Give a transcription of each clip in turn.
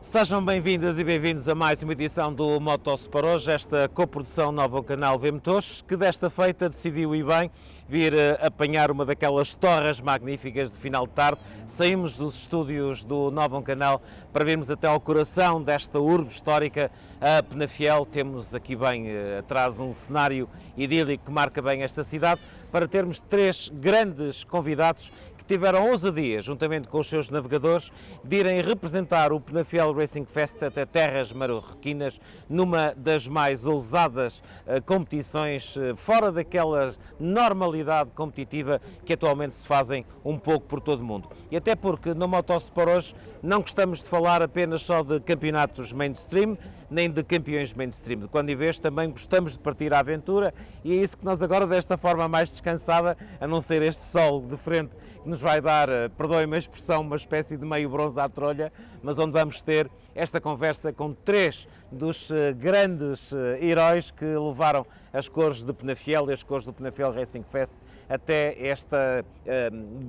Sejam bem-vindas e bem-vindos a mais uma edição do Motosport Hoje, esta coprodução nova ao canal V-Motores, que desta feita decidiu e bem vir apanhar uma daquelas torres magníficas de final de tarde. Saímos dos estúdios do Novo Canal para virmos até ao coração desta urbe histórica, a Penafiel. Temos aqui bem atrás um cenário idílico que marca bem esta cidade, para termos três grandes convidados tiveram ousadia, juntamente com os seus navegadores, de irem representar o Penafiel Racing Fest até terras marroquinas, numa das mais ousadas competições, fora daquela normalidade competitiva que atualmente se fazem um pouco por todo o mundo. E até porque no Motosport Hoje não gostamos de falar apenas só de campeonatos mainstream, nem de campeões mainstream. De quando em vez também gostamos de partir à aventura, e é isso que nós agora, desta forma mais descansada, a não ser este sol de frente, que nos vai dar, perdoem-me a expressão, uma espécie de meio bronze à trolha, mas onde vamos ter esta conversa com três dos grandes heróis que levaram as cores de Penafiel e as cores do Penafiel Racing Fest até esta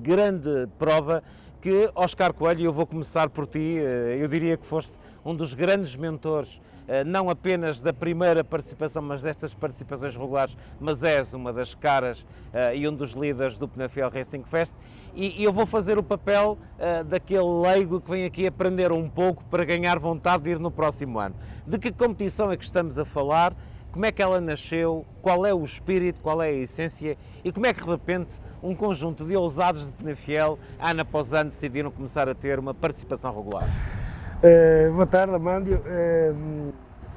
grande prova que, Oscar Coelho, eu vou começar por ti, eu diria que foste um dos grandes mentores, não apenas da primeira participação, mas destas participações regulares, mas és uma das caras e um dos líderes do Penafiel Racing Fest, e eu vou fazer o papel daquele leigo que vem aqui aprender um pouco para ganhar vontade de ir no próximo ano. De que competição é que estamos a falar? Como é que ela nasceu? Qual é o espírito? Qual é a essência? E como é que de repente um conjunto de ousados de Penafiel, ano após ano, decidiram começar a ter uma participação regular? Boa tarde, Amândio.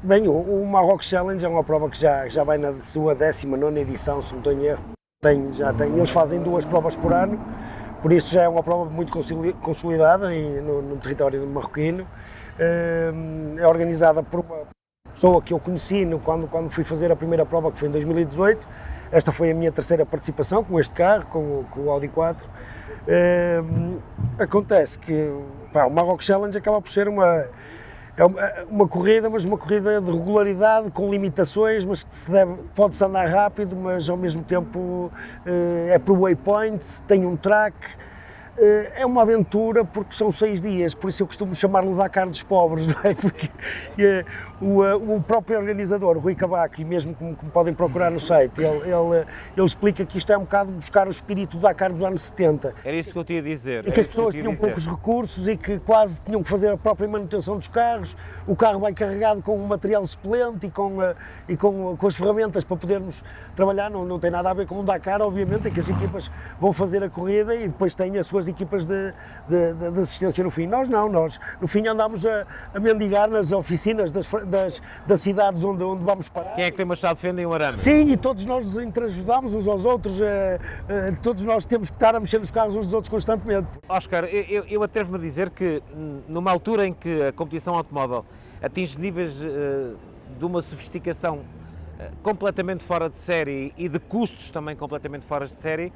Bem, o Marrocos Challenge é uma prova que já vai na sua 19ª edição, se não estou em erro. Eles fazem 2 provas por ano, por isso já é uma prova muito consolidada no território marroquino. É organizada por uma pessoa que eu conheci quando fui fazer a primeira prova, que foi em 2018. Esta foi a minha terceira participação com este carro, com o Audi 4. Acontece que o Marrocos Challenge acaba por ser uma corrida, mas uma corrida de regularidade, com limitações, mas que pode-se andar rápido, mas ao mesmo tempo é por waypoint, tem um track. É uma aventura porque são 6 dias, por isso eu costumo chamar-lhe Dakar dos pobres, não é? Porque o próprio organizador, o Rui Cavaco, e mesmo como podem procurar no site, ele explica que isto é um bocado buscar o espírito do Dakar dos anos 70. Era isso que eu tinha a dizer. E que as pessoas tinham poucos recursos e que quase tinham que fazer a própria manutenção dos carros. O carro vai carregado com um material suplente e com as ferramentas para podermos trabalhar. Não tem nada a ver com um Dakar, obviamente, é que as equipas vão fazer a corrida e depois têm as suas equipas de assistência no fim. Nós não, nós no fim andamos a mendigar nas oficinas das cidades onde vamos parar. Quem é que tem uma chave de fenda e um arame? Sim, e todos nós nos interajudamos uns aos outros, todos nós temos que estar a mexer nos carros uns dos outros constantemente. Oscar, eu atrevo-me a dizer que numa altura em que a competição automóvel atinge níveis de uma sofisticação completamente fora de série e de custos também completamente fora de série,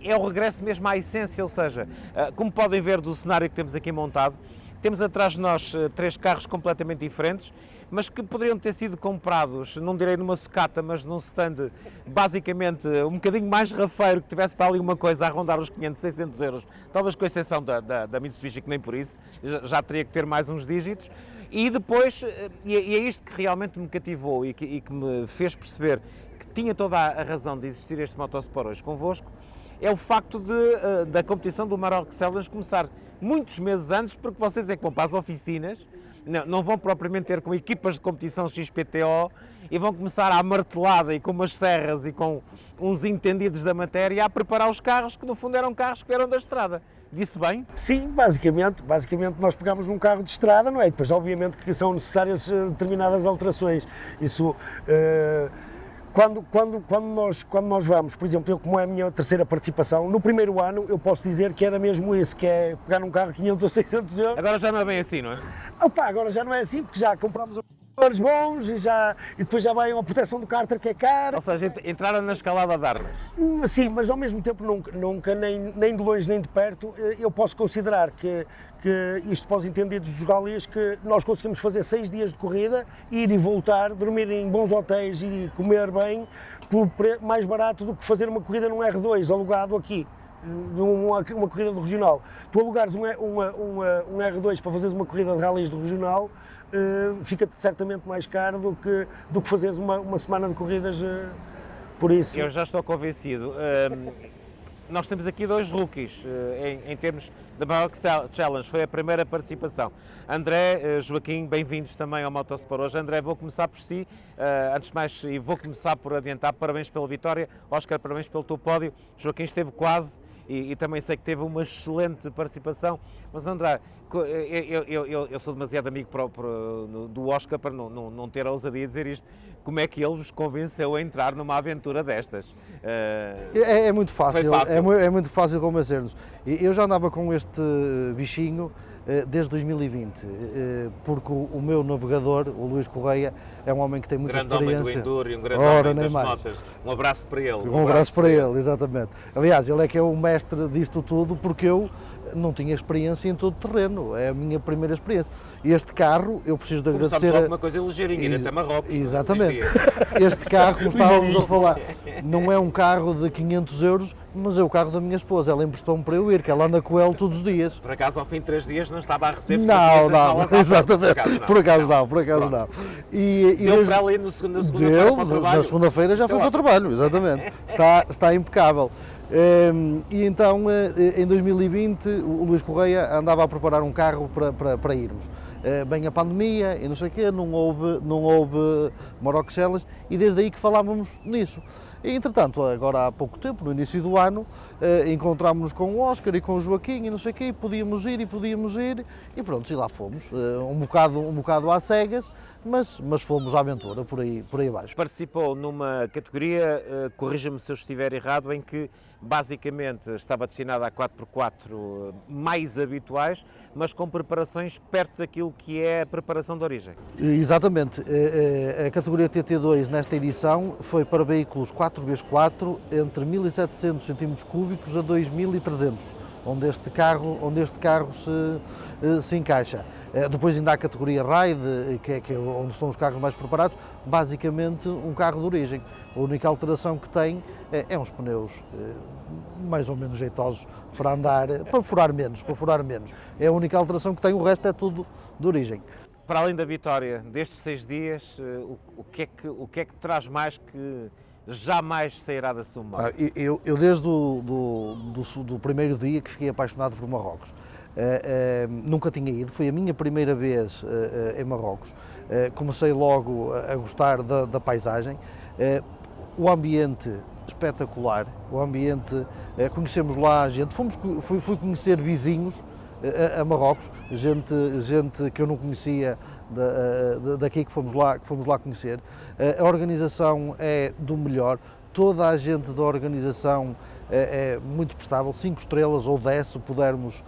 é o regresso mesmo à essência, ou seja, como podem ver do cenário que temos aqui montado, temos atrás de nós 3 carros completamente diferentes, mas que poderiam ter sido comprados, não direi numa sucata, mas num stand basicamente um bocadinho mais rafeiro, que tivesse para ali uma coisa a rondar os 500, 600 euros, talvez com exceção da Mitsubishi, que nem por isso, já teria que ter mais uns dígitos. E depois, e é isto que realmente me cativou e que me fez perceber que tinha toda a razão de existir este Motosport Hoje convosco, é o facto da competição do Marrocos Challenge começar muitos meses antes, porque vocês é que vão para as oficinas, não vão propriamente ter com equipas de competição XPTO e vão começar à martelada e com umas serras e com uns entendidos da matéria a preparar os carros, que no fundo eram carros que vieram da estrada. Disse bem? Sim, basicamente nós pegamos num carro de estrada, não é? Depois obviamente que são necessárias determinadas alterações. Isso... Quando nós vamos, por exemplo, como é a minha terceira participação, no primeiro ano eu posso dizer que era mesmo isso, que é pegar num carro 500 ou 600 euros. Agora já não é bem assim, não é? Opa, agora já não é assim, porque já compramos motores bons e depois já vai uma proteção do cárter que é cara. Ou seja, entraram na escalada de armas. Sim, mas ao mesmo tempo nunca nem de longe nem de perto, eu posso considerar que isto para os entendidos dos galis, que nós conseguimos fazer 6 dias de corrida, ir e voltar, dormir em bons hotéis e comer bem, por mais barato do que fazer uma corrida num R2 alugado aqui. numa corrida do regional. Tu alugares um R2 para fazeres uma corrida de rallies do regional, fica-te certamente mais caro do que fazeres uma semana de corridas, por isso. Eu já estou convencido. Nós temos aqui dois rookies em termos da Maroc Challenge, foi a primeira participação. André, Joaquim, bem-vindos também ao Motosport hoje. André, vou começar por si, antes de mais, e vou começar por adiantar, parabéns pela vitória, Óscar, parabéns pelo teu pódio, Joaquim esteve quase e também sei que teve uma excelente participação, mas André, eu sou demasiado amigo do Óscar para não ter a ousadia de dizer isto. Como é que ele vos convenceu a entrar numa aventura destas? É muito fácil, fácil. É muito fácil convencer-nos. Eu já andava com este bichinho desde 2020, porque o meu navegador, o Luís Correia, é um homem que tem muita experiência. Um grande homem do Enduro e um grande homem das motas. Um abraço para ele. Um abraço para ele, exatamente. Aliás, ele é que é o mestre disto tudo, porque eu não tinha experiência em todo o terreno, é a minha primeira experiência. Este carro, eu preciso de agradecer... Começámos logo com uma coisa ligeirinha, ir até Marrocos. Exatamente. Este carro, como estávamos a falar, não é um carro de 500 euros, mas é o carro da minha esposa. Ela emprestou-me para eu ir, que ela anda com ele todos os dias. Por acaso, ao fim de 3 dias, não estava a receber Não, exatamente. Por acaso não. Deu para ali na segunda-feira para o trabalho. Na segunda-feira já foi para o trabalho, exatamente. Está impecável. E então, em 2020, o Luís Correia andava a preparar um carro para irmos. Bem a pandemia e não sei o quê, não houve Maroc Challenge e desde aí que falávamos nisso. E, entretanto, agora há pouco tempo, no início do ano, encontrámos-nos com o Óscar e com o Joaquim e não sei o quê, e podíamos ir e pronto, e lá fomos. Um bocado às cegas, mas fomos à aventura, por aí abaixo. Participou numa categoria, corrija-me se eu estiver errado, em que basicamente estava destinada a 4x4 mais habituais, mas com preparações perto daquilo que é a preparação de origem. Exatamente. A categoria TT2 nesta edição foi para veículos 4x4 entre 1.700 cm3 a 2.300, onde este carro se encaixa. Depois ainda há a categoria Ride, que é onde estão os carros mais preparados, basicamente um carro de origem. A única alteração que tem é uns pneus mais ou menos jeitosos para andar, para furar menos. É a única alteração que tem, o resto é tudo de origem. Para além da vitória destes 6 dias, o que é que traz mais que jamais sairá da sua memória? Eu desde do primeiro dia que fiquei apaixonado por Marrocos. Nunca tinha ido, foi a minha primeira vez em Marrocos. Comecei logo a gostar da paisagem, o ambiente espetacular, conhecemos lá gente, fui conhecer vizinhos a Marrocos, gente que eu não conhecia daqui que fomos lá conhecer. A organização é do melhor, toda a gente da organização é muito prestável, 5 estrelas ou 10 se pudermos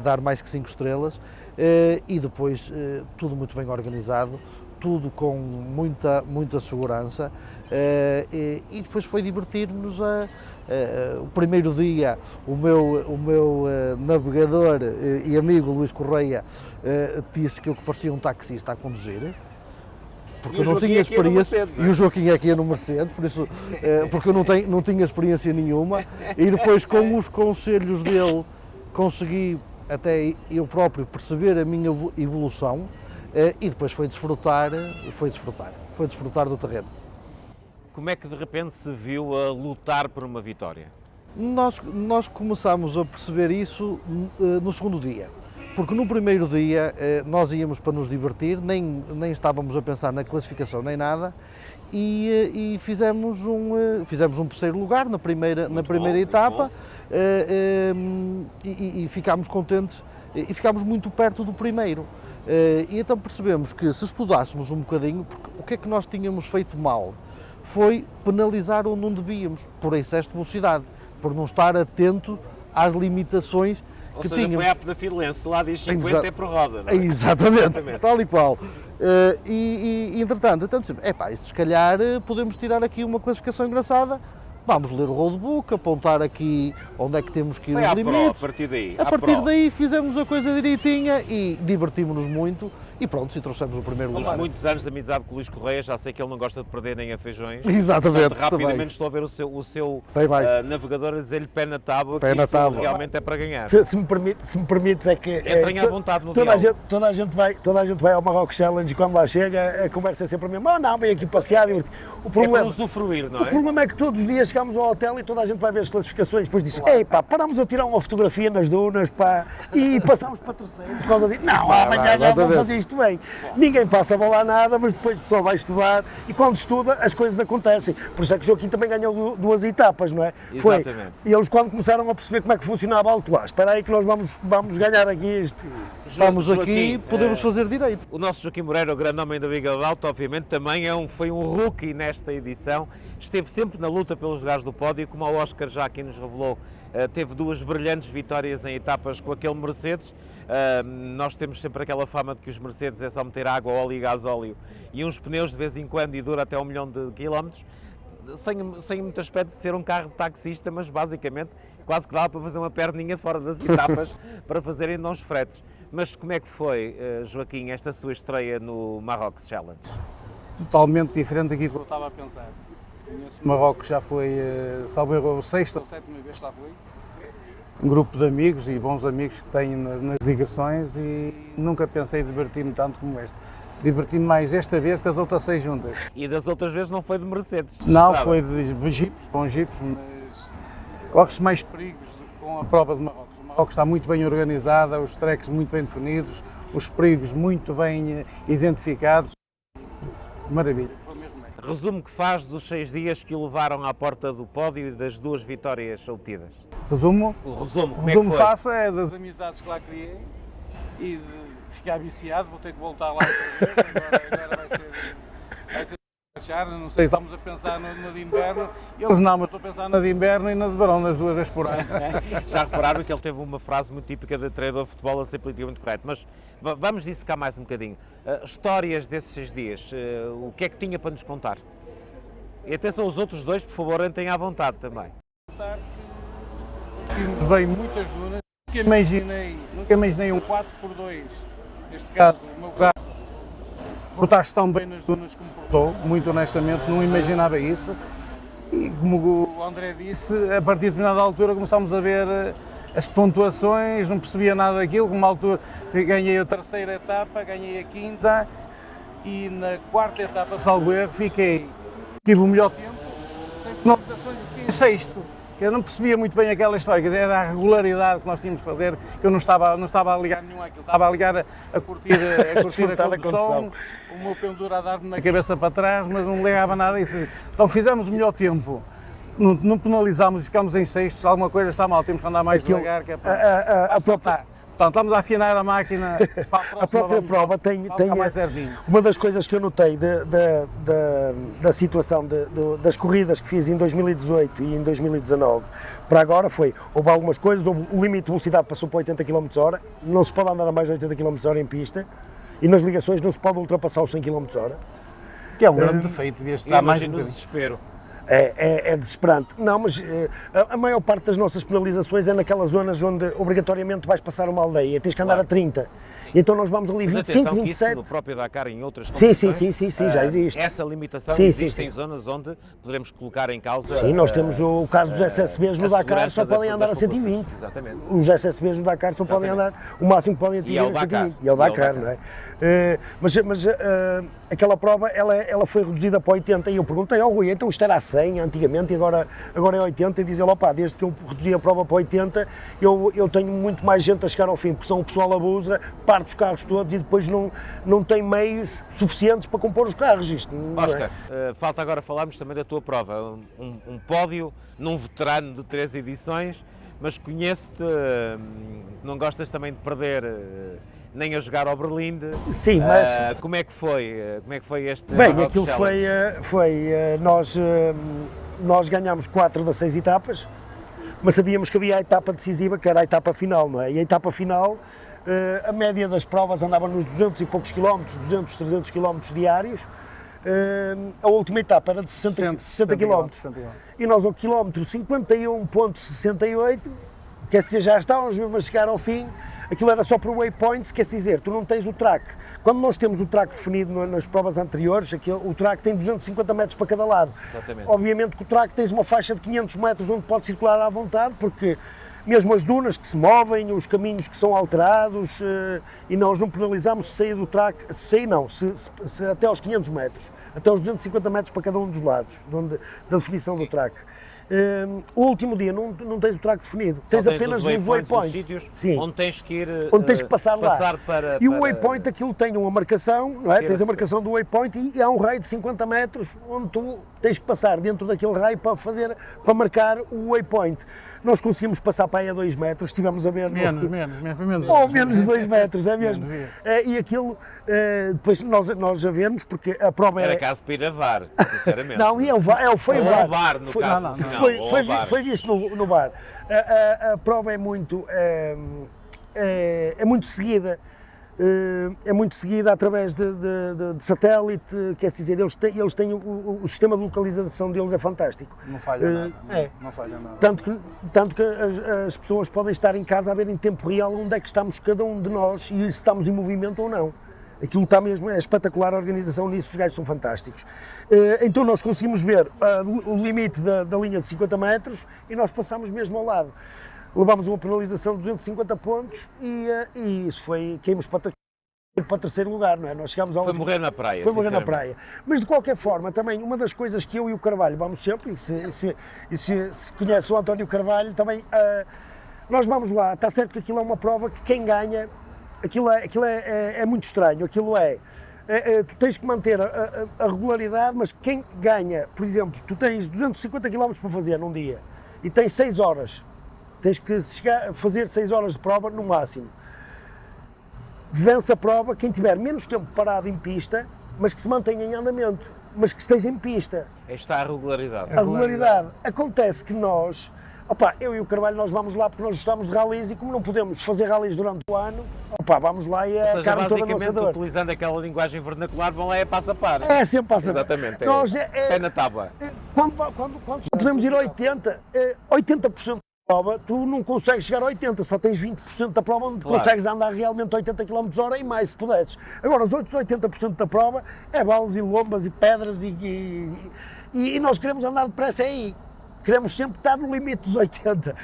dar mais que 5 estrelas, e depois tudo muito bem organizado, tudo com muita segurança, e depois foi divertir-nos. O primeiro dia o meu navegador e amigo Luís Correia disse que eu parecia um taxista a conduzir, porque eu não tinha experiência, e o Joaquim aqui ia no Mercedes, por isso, porque eu não tinha experiência nenhuma, e depois com os conselhos dele consegui até eu próprio perceber a minha evolução, e depois foi desfrutar do terreno. Como é que de repente se viu a lutar por uma vitória? Nós começámos a perceber isso no segundo dia. Porque no primeiro dia nós íamos para nos divertir, nem estávamos a pensar na classificação nem nada, e fizemos um terceiro lugar na primeira etapa, e ficámos contentes e ficámos muito perto do primeiro. E então percebemos que se estudássemos um bocadinho, porque o que é que nós tínhamos feito mal? Foi penalizar onde não devíamos, por excesso de velocidade, por não estar atento às limitações que tínhamos. Foi a pedafilense, lá diz 50 é por roda, não é? Exatamente, tal e qual. Entretanto, isto se calhar podemos tirar aqui uma classificação engraçada, vamos ler o roadbook, apontar aqui onde é que temos que ir os limites. A partir daí. A partir daí fizemos a coisa direitinha e divertimos-nos muito, e pronto, e trouxemos o primeiro Pelos lugar. muitos anos de amizade com o Luís Correia, já sei que ele não gosta de perder nem a feijões. Exatamente, Portanto, rapidamente também. estou a ver o seu Tem mais. navegador a dizer-lhe pé na tábua, Pé que na isto tábua. realmente é para ganhar. Se me permites, é que Entrem à vontade no toda a diálogo. gente, toda a gente vai ao Marrocos Challenge e quando lá chega a conversa é sempre a mesma. Não, vem aqui passear. O É para problema, usufruir, não o é? problema é que todos os dias chegamos ao hotel e toda a gente vai ver as classificações, depois diz, ei pá, paramos a tirar uma fotografia nas dunas, pá, e passamos para terceiro por causa disso. Não, amanhã já vamos fazer isto bem. Ninguém passa a bola nada, mas depois o pessoal vai estudar e quando estuda as coisas acontecem. Por isso é que o Joaquim também ganhou duas etapas, não é? Exatamente. E eles quando começaram a perceber como é que funcionava a auto, espera aí que nós vamos ganhar aqui isto. Estamos Joaquim, aqui, podemos fazer direito. O nosso Joaquim Moreira, o grande homem da Biga de Alto, obviamente também foi um rookie nesta edição, esteve sempre na luta pelos lugares do pódio, como o Oscar já aqui nos revelou, teve duas brilhantes vitórias em etapas com aquele Mercedes. Nós temos sempre aquela fama de que os Mercedes é só meter água, óleo e gasóleo e uns pneus de vez em quando e dura até 1 milhão de quilómetros, sem muito aspecto de ser um carro de taxista, mas basicamente quase que dá para fazer uma perninha fora das etapas para fazerem não os fretes. Mas como é que foi, Joaquim, esta sua estreia no Marrocos Challenge? Totalmente diferente daquilo que eu estava a pensar. Conheço o Marrocos, já foi, salvo erro, a 6ª ou 7ª vez que lá fui. Um grupo de amigos e bons amigos que tenho nas digressões e nunca pensei em divertir-me tanto como este. Diverti-me mais esta vez que as outras 6 juntas. E das outras vezes não foi de Mercedes? Não, Estrada. foi de jipes, com jipes, mas corre-se mais perigos com a prova de Marrocos. O Marrocos está muito bem organizada, os tracks muito bem definidos, os perigos muito bem identificados. Maravilha. Resumo que faz dos 6 dias que o levaram à porta do pódio e das 2 vitórias obtidas. Resumo? O resumo, como O é que resumo foi? faço é das amizades que lá criei e de ficar viciado, vou ter que voltar lá outra vez, agora vai ser achar, não sei, estamos a pensar na de inverno, e eles não, mas estou a pensar na de inverno e na de verão, nas 2 vezes por ano. Já repararam que ele teve uma frase muito típica de treinador de futebol a ser politicamente correto, mas vamos dissecar mais um bocadinho. Histórias desses 6 dias, o que é que tinha para nos contar? E atenção os outros 2, por favor, entrem à vontade também. Vimos bem muitas dunas, nunca imaginei um 4x2, neste caso o meu carro, portar-se tão bem nas dunas como portou, muito honestamente, não imaginava isso. E como o André disse, a partir de determinada altura começámos a ver as pontuações, não percebia nada daquilo, como uma altura ganhei a 3ª etapa, ganhei a 5ª e na 4ª etapa, salvo erro, tive o melhor tempo, sem penalizações e fiquei em 6º. Eu não percebia muito bem aquela história, que era a regularidade que nós tínhamos de fazer, que eu não estava a ligar nenhum àquilo, estava a ligar a curtir a condução, o meu pendura a dar-me na cabeça para trás, mas não ligava nada a isso. Então fizemos o melhor tempo, não penalizámos e ficámos em 6º, se alguma coisa está mal, temos que andar mais devagar, que é para acertar. Portanto, estamos a afinar a máquina para A própria prova tem mais certinho. uma das coisas que eu notei da situação das corridas que fiz em 2018 e em 2019 para agora houve algumas coisas, o limite de velocidade passou para 80 km/h, não se pode andar a mais de 80 km/h em pista e nas ligações não se pode ultrapassar os 100 km/h. Que é um grande defeito, devia estar mais um no bocadinho. desespero. É desesperante. Não, mas a maior parte das nossas penalizações é naquelas zonas onde obrigatoriamente vais passar uma aldeia, tens que andar a 30. Então nós vamos ali Mas 25, atenção que isso 27. no próprio Dakar e em outras Sim, competições, sim, já existe. Essa limitação Sim, existe sim. em zonas onde poderemos colocar em causa. Sim, nós temos o caso dos SSBs no a Dakar, segurança só podem das andar a populações. 120. Exatamente. Os SSBs no Dakar só podem andar, o máximo que podem atingir E é o é 120. Dakar. E é o Dakar, não é? Mas aquela prova, ela foi reduzida para 80 e eu perguntei ao Rui, então isto era a 100 antigamente e agora é 80, e diz ele, opá, desde que eu reduzi a prova para 80, eu tenho muito mais gente a chegar ao fim, porque senão o pessoal abusa, parte os carros todos e depois não tem meios suficientes para compor os carros. Isto, não é? Oscar, falta agora falarmos também da tua prova, um pódio num veterano de 3 edições, mas conheço-te, não gostas também de perder nem a jogar ao Berlinde. Sim, mas... Como é que foi este Bem, Marrocos aquilo Challenge? nós ganhámos 4 das 6 etapas, mas sabíamos que havia a etapa decisiva, que era a etapa final, não é? E a etapa final, a média das provas andava nos 200 e poucos quilómetros, 200, 300 quilómetros diários. A última etapa era de 60 km. E nós ao quilómetro 51.68 Quer dizer, já estávamos mesmo a chegar ao fim, aquilo era só para o waypoints, quer dizer, tu não tens o track. Quando nós temos o track definido nas provas anteriores, o track tem 250 metros para cada lado. Exatamente. Obviamente que o track tens uma faixa de 500 metros onde pode circular à vontade, porque mesmo as dunas que se movem, os caminhos que são alterados, e nós não penalizamos se sair do track, se até aos 500 metros, até aos 250 metros para cada um dos lados, da definição do track. O último dia não tens o track definido, tens apenas os waypoints. Os sítios Sim. onde tens que ir, onde tens que passar lá. E o waypoint, aquilo tem uma marcação, não é? Tens a marcação do waypoint e há um raio de 50 metros onde tu tens que passar dentro daquele raio para marcar o waypoint. Nós conseguimos passar para aí a 2 metros, estivemos a ver... Menos. Ou menos de 2 metros, é mesmo. E aquilo, depois nós a vermos, porque a prova Era caso para ir a VAR, sinceramente. Não, foi Ou VAR. ao VAR, no caso final. Foi visto no VAR. A prova é muito seguida. É muito seguida através de satélite, quer dizer, eles têm o sistema de localização deles é fantástico. Não falha nada. Não falha nada. Tanto que as pessoas podem estar em casa a ver em tempo real onde é que estamos cada um de nós e se estamos em movimento ou não. Aquilo está mesmo, é espetacular a organização nisso, os gajos são fantásticos. Então nós conseguimos ver o limite da linha de 50 metros e nós passamos mesmo ao lado. Levámos uma penalização de 250 pontos e isso foi, caímos para o terceiro lugar, não é? Nós chegámos ao Foi morrer na praia. Foi morrer na praia. Mas de qualquer forma, também, uma das coisas que eu e o Carvalho vamos sempre, e se conhece o António Carvalho, também, nós vamos lá, está certo que aquilo é uma prova que quem ganha, aquilo é muito estranho, tu tens que manter a regularidade, mas quem ganha, por exemplo, tu tens 250 km para fazer num dia e tens 6 horas, tens que fazer 6 horas de prova no máximo. Vence a prova quem tiver menos tempo parado em pista, mas que se mantenha em andamento, mas que esteja em pista. Está a regularidade. A regularidade. Acontece que nós, eu e o Carvalho, nós vamos lá porque nós gostamos de rallies e como não podemos fazer rallies durante o ano, vamos lá e Ou seja, carne toda a nossa basicamente, dor. utilizando aquela linguagem vernacular, vão lá passa a par. É sempre passa a par. Exatamente. Nós, pé na tábua. Quando podemos ir a 80% da prova, tu não consegues chegar a 80, só tens 20% da prova onde consegues andar realmente 80 km/h e mais se puderes. Agora, os outros 80% da prova é balas e lombas e pedras e nós queremos andar depressa aí. Queremos sempre estar no limite dos 80.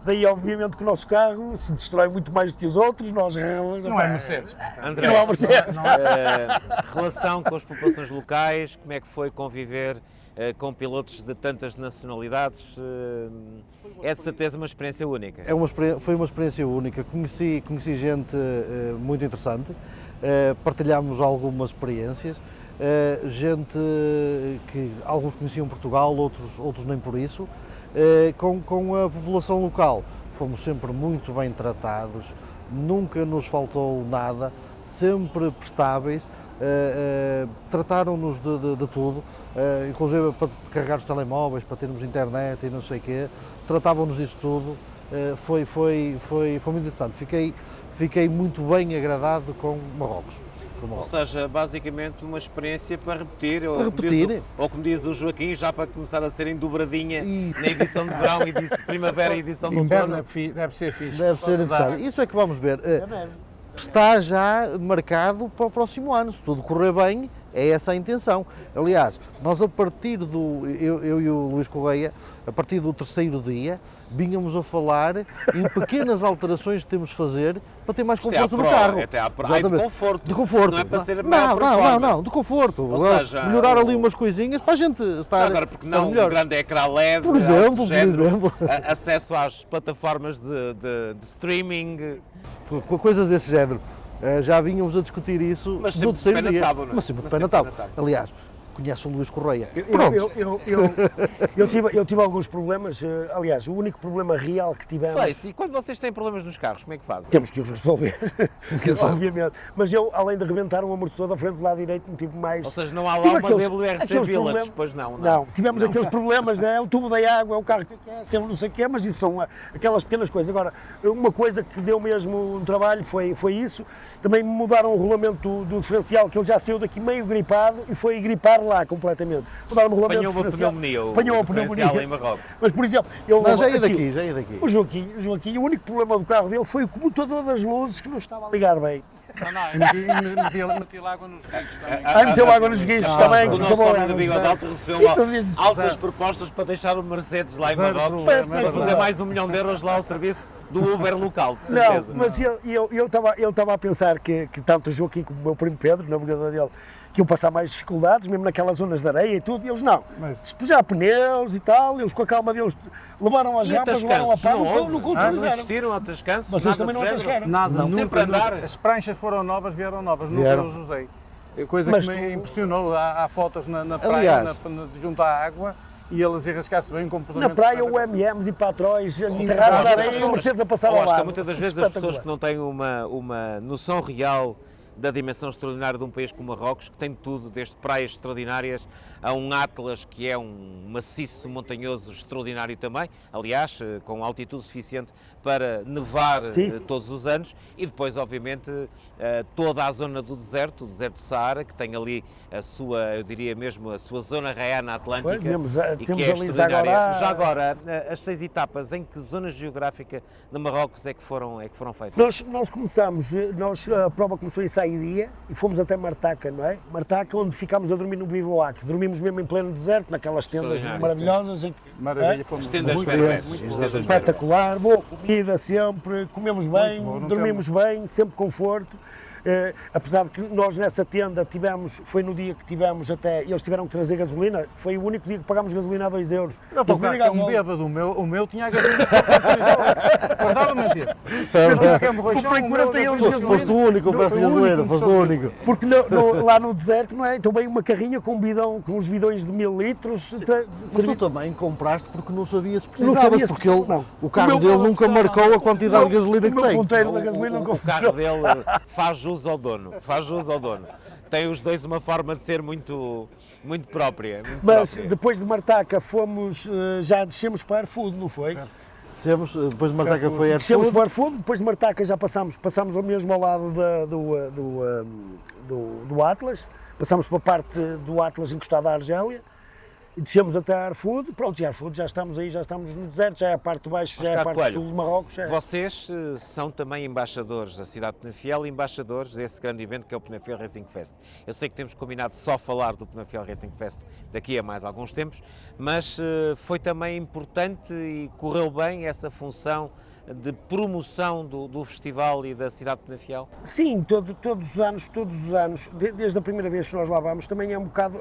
Daí obviamente que o nosso carro se destrói muito mais do que os outros, nós... Não é Mercedes. André, Não é Mercedes. relação com as populações locais, como é que foi conviver com pilotos de tantas nacionalidades? É de certeza uma experiência única. Foi uma experiência única, conheci gente muito interessante, partilhámos algumas experiências, gente que alguns conheciam Portugal, outros nem por isso, com a população local. Fomos sempre muito bem tratados, nunca nos faltou nada, sempre prestáveis, trataram-nos de tudo, inclusive para carregar os telemóveis, para termos internet e não sei o quê, tratavam-nos disso tudo, foi muito interessante, fiquei muito bem agradado com Marrocos. Ou seja, basicamente uma experiência para repetir, ou como diz o Joaquim, já para começar a ser em dobradinha na edição de verão, primavera e edição de outono. Deve ser fixe. Deve ser necessário. Isso é que vamos ver. Está já marcado para o próximo ano, se tudo correr bem, é essa a intenção. Aliás, nós a partir eu e o Luís Correia, a partir do terceiro dia, vínhamos a falar em pequenas alterações que temos de fazer para ter mais conforto no carro. Até à prova. De conforto. De conforto. Não é para ser a maior não, de conforto. Ou seja, melhorar ali umas coisinhas para a gente estar agora, porque não melhor. Um grande ecrã LED, por exemplo. Acesso às plataformas de streaming. Coisas desse género. Já vínhamos a discutir isso mas no terceiro dia. Tábua, não é? Mas sempre de pé na tábua. Aliás, conhece o Luís Correia. Eu tive alguns problemas, aliás, o único problema real que tivemos... E quando vocês têm problemas nos carros, como é que fazem? Temos que os resolver, obviamente. Mas eu, além de arrebentar um amortecedor da frente do lado direito, não tive mais... Ou seja, não há lá uma WRC Village, depois não? Não, tivemos aqueles problemas, né? O tubo da água, o carro que é, sempre não sei o quê, mas isso são aquelas pequenas coisas. Agora, uma coisa que deu mesmo um trabalho foi isso. Também mudaram o rolamento do diferencial, que ele já saiu daqui meio gripado e foi gripar lá completamente. Mudaram o regulamento Apanhou uma diferencial. pneumonia, o Apanhou uma diferencial pneumonia. em Marrocos. Mas, por exemplo, ele Não, já ia aquilo- daqui, já ia daqui. O Joaquim, o único problema do carro dele foi o comutador das luzes que não estava a ligar bem. Não, meti lá água nos guichos também. Aí meteu água nos guichos também. O que nosso acabou homem a do água bigode nos alto recebeu E tu dizes, altas exato. propostas para deixar o Mercedes lá em Zero Marrocos, problema, para é fazer verdade. mais €1 milhão lá ao serviço do Uber local, de Não, certeza. mas eu estava a pensar que tanto o Joaquim como o meu primo Pedro, o navegador dele, que iam passar mais dificuldades, mesmo naquelas zonas de areia e tudo, e eles não. Mas- Despejar pneus e tal, eles com a calma deles levaram as E rampas, levaram a atascanços? pá, Não não houve? Não utilizaram. existiram atascanços? Vocês Nada também do não género? atascaram? Nada, Não. nunca, Sempre a andar. As pranchas foram novas, vieram novas, Vieram. nunca as usei. Coisa Mas que me tu- impressionou, há fotos na praia, Aliás- junto à água, e eles enrascar-se bem, um comportamento Na praia, o espetacular. MMs e patrões enterrados Acho na que- areia e o Mercedes a passar eu ao acho que lado. muitas das vezes as pessoas Espetacular. que não têm uma noção real da dimensão extraordinária de um país como Marrocos, que tem tudo, desde praias extraordinárias a um Atlas, que é um maciço montanhoso extraordinário também, aliás, com altitude suficiente para nevar Sim. todos os anos, e depois, obviamente, toda a zona do deserto, o deserto do Saara, que tem ali a sua, eu diria mesmo, a sua zona raiana atlântica. Pois, e temos que é ali extraordinária. Zagorá. Já agora, as 6 etapas, em que zona geográfica de Marrocos é que foram feitas? Nós começámos, a prova começou em Saídia e fomos até Martaca, não é? Martaca, onde ficámos a dormir no bivouac. Dormimos mesmo em pleno deserto, naquelas tendas Extraordinário, maravilhosas. Em que, Maravilha, fomos Tendas muito permanentes, bem. muito Exatamente. boas. espetacular, boa comida sempre, comemos bem, bom, não dormimos bem, sempre conforto. Apesar de que nós nessa tenda foi no dia que tivemos até, eles tiveram que trazer gasolina, foi o único dia que pagámos gasolina a 2 euros. Não, para o Gasolina e carro, um gasóleo. bêbado, o meu tinha a gasolina. Guardava mentira. Eu tinha que emborrachar, Comprei o 40 meu, euros eu de fui- Foste o único, Não, compraste foi o gasolina, único, foste o único. Porque lá no deserto, não é? Então bem uma carrinha com um bidão, com uns bidões de 1000 litros. Mas tu também compraste porque não sabias se Não precisavas, sabia se porque ele, precisava, não. o carro O meu dele carro nunca marcou a quantidade de gasolina o que meu tem. ponteiro da gasolina não O carro dele faz jus ao dono, faz jus ao dono. Tem os dois uma forma de ser muito própria. muito Mas própria. depois de Martaca fomos, já descemos para Airfood, não foi? Depois de Martaca foi Descemos Airfood. para Airfood, depois de Martaca já passámos ao mesmo ao lado do Atlas, passámos para a parte do Atlas encostado à Argélia, e descemos até a Airfood, pronto, e Airfood já estamos aí, já estamos no deserto, já é a parte de baixo, já é a Oscar parte Coelho, sul de Marrocos. Já é. Vocês são também embaixadores da cidade de Penafiel e embaixadores desse grande evento que é o Penafiel Racing Fest. Eu sei que temos combinado só falar do Penafiel Racing Fest daqui a mais alguns tempos, mas foi também importante e correu bem essa função de promoção do festival e da cidade de Penafiel? Sim, todos os anos, desde a primeira vez que nós lá vamos, também é um bocado,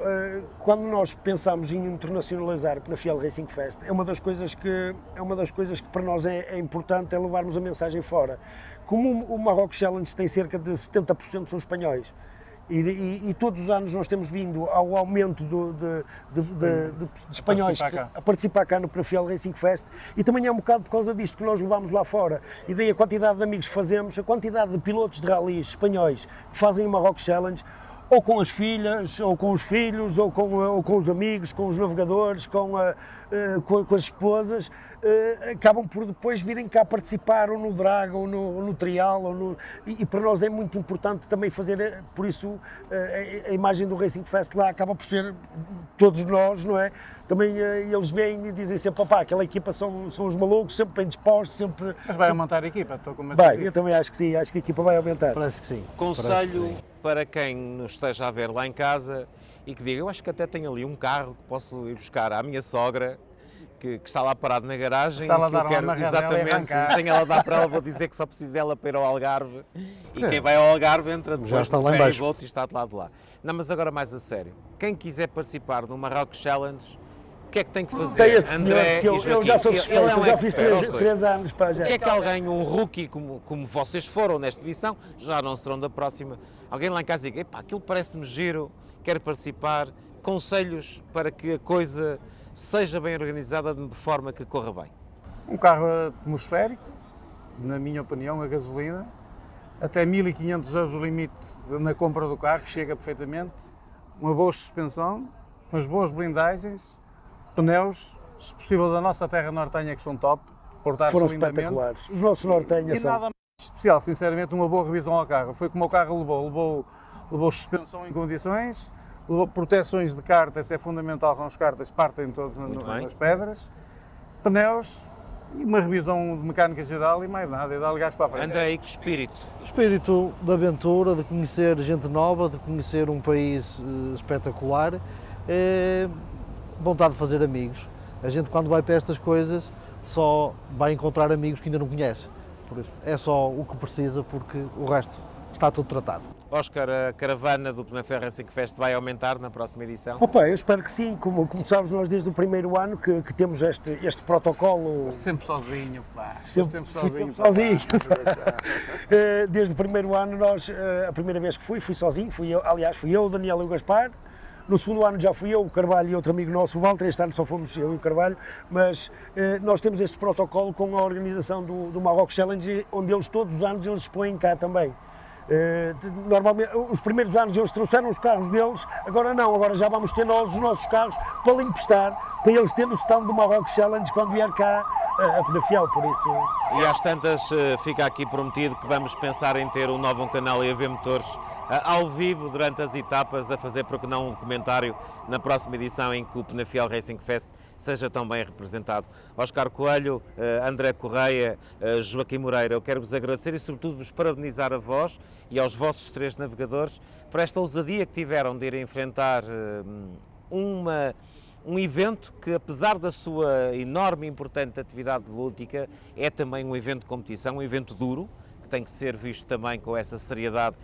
quando nós pensamos em internacionalizar o Penafiel Racing Fest, é uma das coisas que para nós é importante, é levarmos a mensagem fora. Como o Marrocos Challenge tem cerca de 70% são espanhóis, e todos os anos nós temos vindo ao aumento de espanhóis a participar cá no Penafiel Racing Fest, e também é um bocado por causa disto que nós levamos lá fora, e daí a quantidade de amigos que fazemos, a quantidade de pilotos de rallies espanhóis que fazem o Marrocos Challenge, ou com as filhas, ou com os filhos, ou com os amigos, com os navegadores, com as esposas, acabam por depois virem cá participar ou no drag, ou no trial, e para nós é muito importante também fazer, por isso a imagem do Racing Fest lá acaba por ser todos nós, não é? Também eles vêm e dizem sempre, papá, aquela equipa são os malucos, sempre bem dispostos, sempre... Mas vai aumentar a equipa, estou convencido Vai, disso. eu também acho que sim, acho que a equipa vai aumentar. Parece que sim. Conselho para quem nos esteja a ver lá em casa e que diga, eu acho que até tenho ali um carro que posso ir buscar à minha sogra, que está lá parado na garagem, Se ela e que eu dar uma quero amarradela e exatamente, arrancar. sem ela dar para ela, vou dizer que só preciso dela para ir ao Algarve, e quem vai ao Algarve entra depois Já está no lá em ferry baixo. boat e está de lado de lá. Não, mas agora mais a sério, quem quiser participar no Marrocos Challenge, o que é que tem que fazer? Tem esses senhores que e eu Joaquim? já sou Ele suspeito, é um eu já fiz expert, os dois. 3 anos para já. O que é que alguém, um rookie como vocês foram nesta edição, já não serão da próxima, alguém lá em casa diga, epá, aquilo parece-me giro, quero participar, conselhos para que a coisa seja bem organizada de forma que corra bem? Um carro atmosférico, na minha opinião, a gasolina, até 1500 euros o limite na compra do carro, que chega perfeitamente, uma boa suspensão, umas boas blindagens, pneus, se possível da nossa terra nortenha, que são top, portar-se Foram lindamente. espetaculares. Os nossos nortenhas E são. nada mais especial, sinceramente, uma boa revisão ao carro. Foi como o carro levou suspensão em condições, proteções de cartas, é fundamental, são as cartas, partem todos nas pedras, pneus e uma revisão de mecânica geral e mais nada, e dar gás para a frente. André, que espírito? O espírito de aventura, de conhecer gente nova, de conhecer um país espetacular, vontade de fazer amigos. A gente, quando vai para estas coisas, só vai encontrar amigos que ainda não conhece. Por isso, é só o que precisa, porque o resto está tudo tratado. Óscar, a caravana do Penafiel Racing Fest vai aumentar na próxima edição? Opa, eu espero que sim, como sabes nós desde o primeiro ano que temos este protocolo. Sempre sozinho, pá. Sempre sozinho. Desde o primeiro ano, a primeira vez que fui sozinho, fui eu, o Daniel e o Gaspar. No segundo ano já fui eu, o Carvalho e outro amigo nosso, o Walter. Este ano só fomos eu e o Carvalho, mas nós temos este protocolo com a organização do Marrocos Challenge, onde eles todos os anos eles expõem cá também. Normalmente, os primeiros anos eles trouxeram os carros deles, agora não, agora já vamos ter nós os nossos carros para lhe emprestar, para eles terem o stand do Marrocos Challenge quando vier cá a Penafiel, por isso. E às tantas fica aqui prometido que vamos pensar em ter um novo canal e a ver motores ao vivo durante as etapas, a fazer, porque não, um documentário na próxima edição em que o Penafiel Racing Fest seja tão bem representado. Óscar Coelho, André Correia, Joaquim Moreira, eu quero-vos agradecer e sobretudo vos parabenizar a vós e aos vossos 3 navegadores por esta ousadia que tiveram de ir enfrentar um evento que, apesar da sua enorme e importante atividade lúdica, é também um evento de competição, um evento duro, que tem que ser visto também com essa seriedade,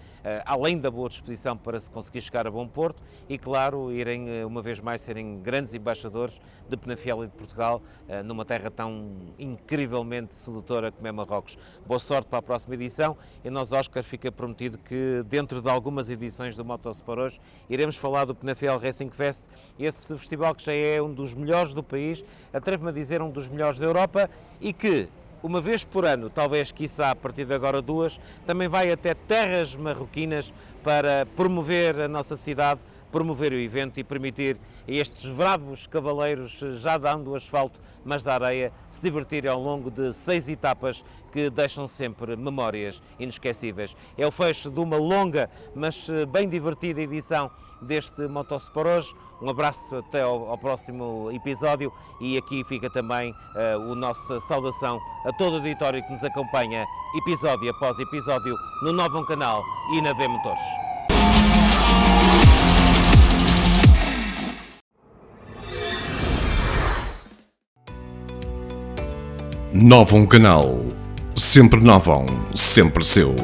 além da boa disposição para se conseguir chegar a bom porto e, claro, irem uma vez mais serem grandes embaixadores de Penafiel e de Portugal numa terra tão incrivelmente sedutora como é Marrocos. Boa sorte para a próxima edição e nós, Óscar, fica prometido que dentro de algumas edições do Motosport hoje iremos falar do Penafiel Racing Fest, esse festival que já é um dos melhores do país, atrevo-me a dizer um dos melhores da Europa e que, uma vez por ano, talvez, quiçá, a partir de agora 2, também vai até terras marroquinas para promover a nossa cidade, promover o evento e permitir a estes bravos cavaleiros, já dando o asfalto, mas da areia, se divertirem ao longo de 6 etapas que deixam sempre memórias inesquecíveis. É o fecho de uma longa, mas bem divertida edição deste Motosport hoje. Um abraço até ao próximo episódio e aqui fica também a nossa saudação a todo o auditório que nos acompanha episódio após episódio no Novo Canal e na V Motores. Novo Canal, sempre novo, sempre seu.